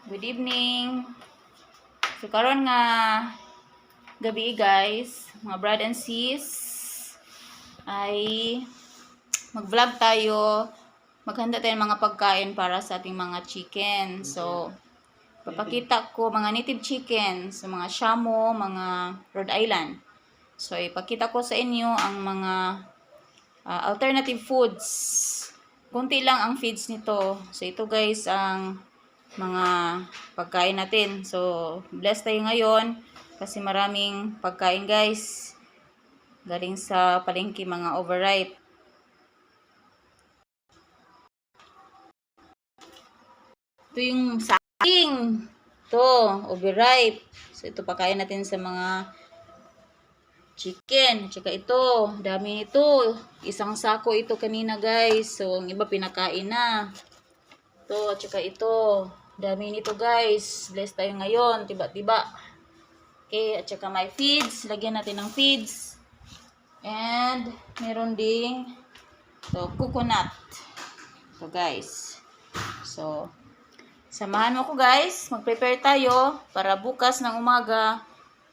Good evening. So karon nga gabi guys, mga brad and sis, ay mag-vlog tayo. Maghanda tayo ng mga pagkain para sa ating mga chicken. So papakita ko mga native chicken, so mga Shamo, mga Rhode Island. So ipakita ko sa inyo ang mga alternative foods. Kunti lang ang feeds nito. So ito guys ang mga pagkain natin. So, blessed tayo ngayon kasi maraming pagkain guys. Galing sa palengke mga overripe. Ito yung saging. Ito, overripe. So, ito pagkain natin sa mga chicken. Tsaka ito, dami ito. Isang sako ito kanina guys. So, ang iba pinakain na. Ito, tsaka ito. Dami nito guys. Bless tayo ngayon. Tiba-tiba. Okay, at saka may feeds. Lagyan natin ng feeds. And, meron ding coconut. Ito guys. So, samahan mo ko guys. Mag-prepare tayo para bukas ng umaga.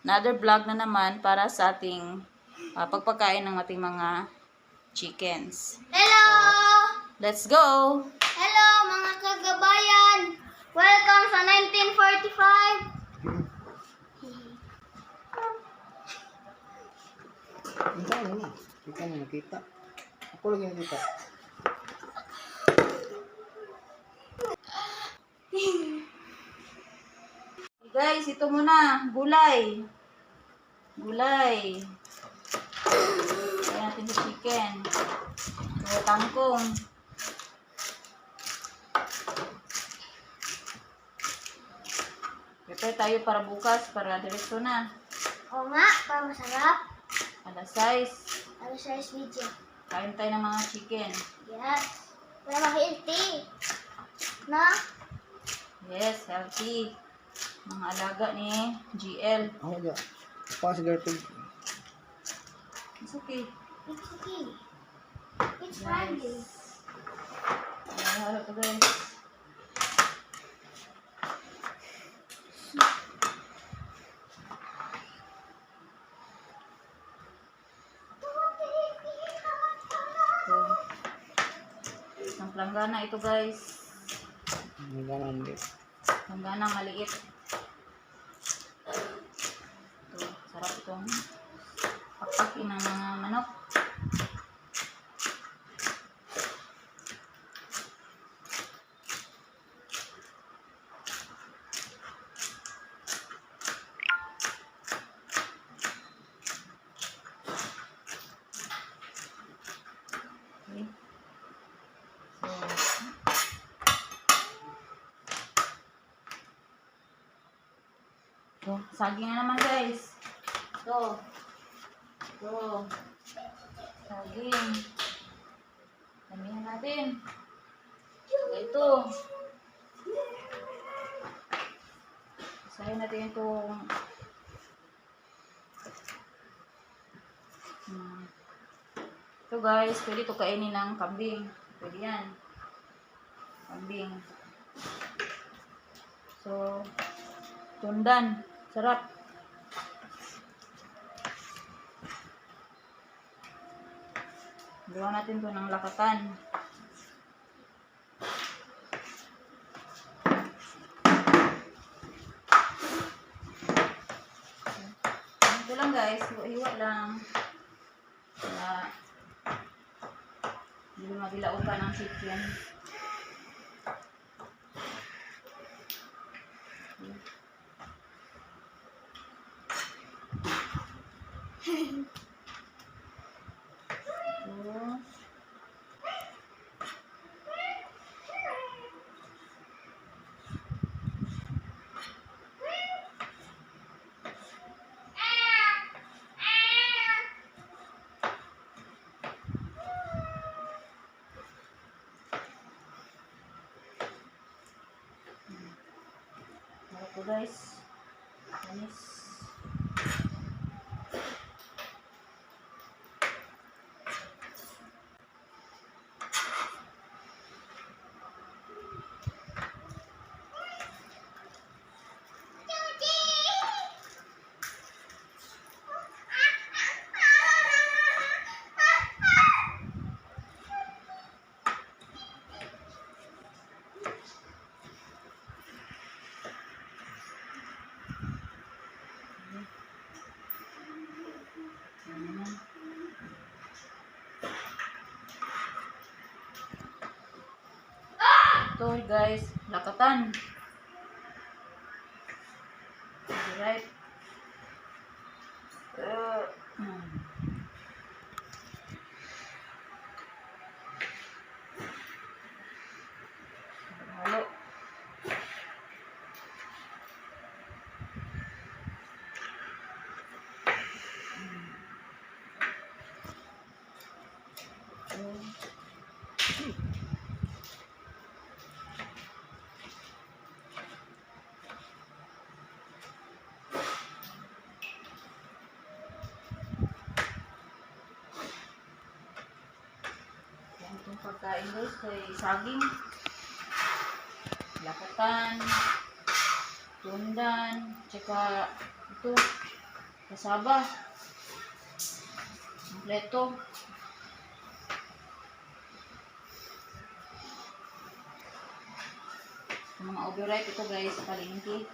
Another vlog na naman para sa ating pagpakain ng ating mga chickens. Hello! So, let's go! Hello mga kagabayan! Welcome sa 1945! Kita mo. Kita mo nakita. Ako lagi nakita. Guys, ito muna. Gulay. Gulay. Kaya natin sa chicken. Ito, tangkong. Prepare tayo para bukas, para diretso na. Oo nga, para masarap. Alas 6. Ano sa video? Kain tayo ng mga chicken. Yes. Para healthy. Na? Yes, healthy. Mga alaga ni GL. Ako ga. Pa cigarette. It's okay. It's okay. It's Friday. Halo to guys. Ang planggana ito guys. Ganun din. Planggana maliit. Ito, sarap itong pakpakin ng mga manok. Okay. So, saging na naman guys. Ito. Ito. Saging. Damihan natin. Ito. Isahin natin itong ito guys, pwede ito kainin ng kambing. Pwede yan. Kambing. So, tundan. Sarap. Gawa natin ito ng lakatan. Ito lang guys. Hiwa lang. Kaya, hindi mabilaukan ng chicken. Ito guys. Anis. ito guys, lakatan. Right. Halo. Yan itong pagkain guys kay saging, lakatan, tundan, tsaka ito, kasaba, kompleto. Yung mga overripe ito guys sa palengke.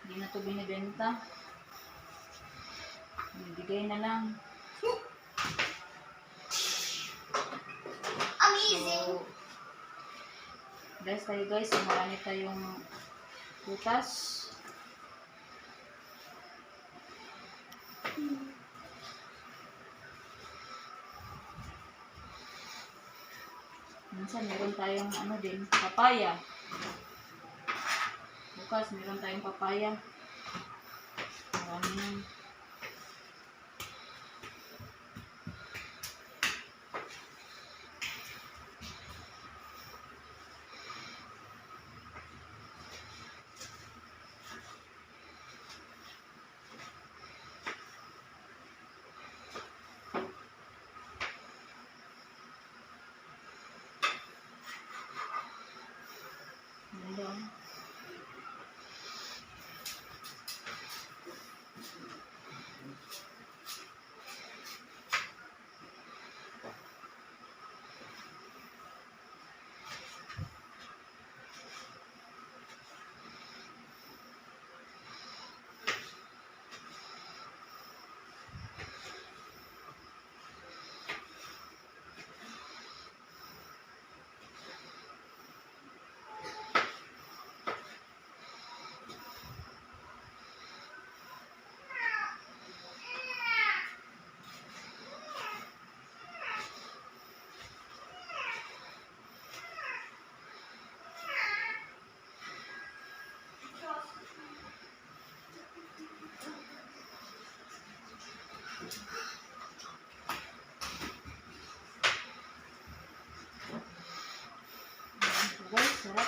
Hindi na ito binibenta. Bibigay na lang. Amazing. So, guys tayo guys, marami tayong putas. Minsan meron tayong ano din, papaya. Bukas meron tayong papaya. Marami yan. Ayan. Guys, sarap.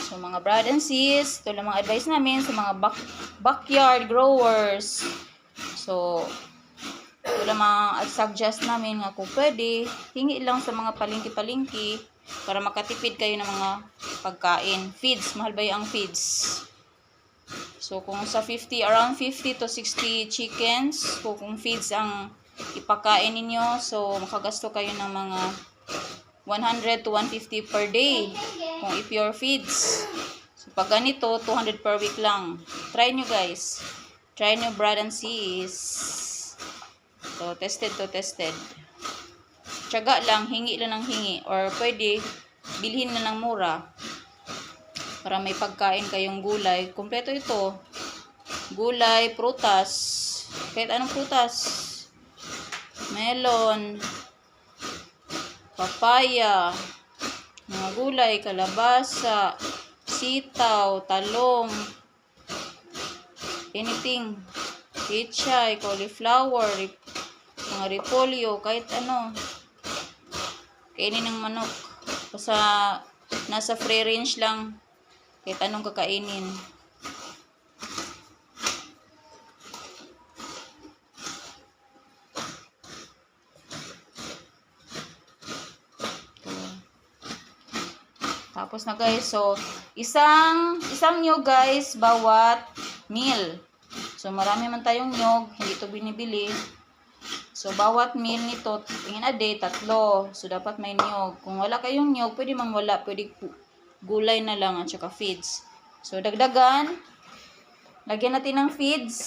So mga brad and sis, ito lang mga advice namin sa mga backyard growers. So, ito lang mga suggest namin nga kung pwede, hingi lang sa mga palengke-palengke para makatipid kayo ng mga pagkain. Feeds, mahal ba yung feeds? So, kung sa 50, around 50 to 60 chickens, kung feeds ang ipakain ninyo, so makagasto kayo ng mga 100 to 150 per day kung i-pure feeds. So, pag ganito, 200 per week lang. Try nyo guys. Try nyo brad and sis. So, tested to tested. Tiyaga lang, hingi lang ng hingi. Or pwede, bilhin na ng mura. Para may pagkain kayong gulay. Kompleto ito. Gulay, prutas. Kahit anong prutas. Melon. Papaya, mga gulay, kalabasa, sitaw, talong, anything. pechay, cauliflower, mga repolyo, kahit ano. Kainin ng manok. Basta nasa free range lang. Kahit anong kakainin. Tapos na guys, so isang nyog guys bawat meal. So marami man tayong nyog, hindi ito binibili. So bawat meal nito, in a day, 3. So dapat may nyog. Kung wala kayong nyog, pwede mang wala, pwede gulay na lang at saka feeds. So dagdagan, lagyan natin ng feeds.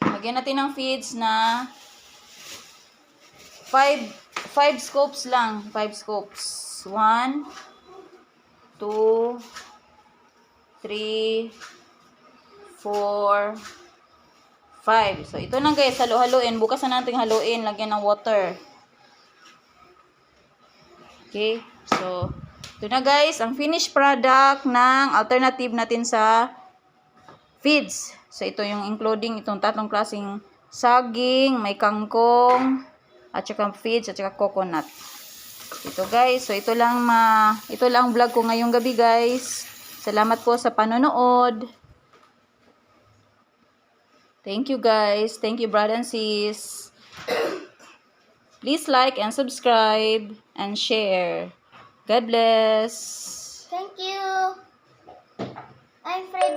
Lagyan natin ng feeds na 5 scoops lang. 5 scoops. 1, 2, 3, 4, 5. So, ito na guys. Halo-haluin. Bukas na natin haluin. Lagyan ng water. Okay. So, ito na guys. Ang finished product ng alternative natin sa feeds. So, ito yung including itong 3 klaseng saging, may kangkong, at saka feeds, at saka coconut. Ito guys, so ito lang vlog ko ngayong gabi guys. Salamat po sa panonood. Thank you guys. Thank you brother and sis. Please like and subscribe and share. God bless. Thank you. I'm Fred.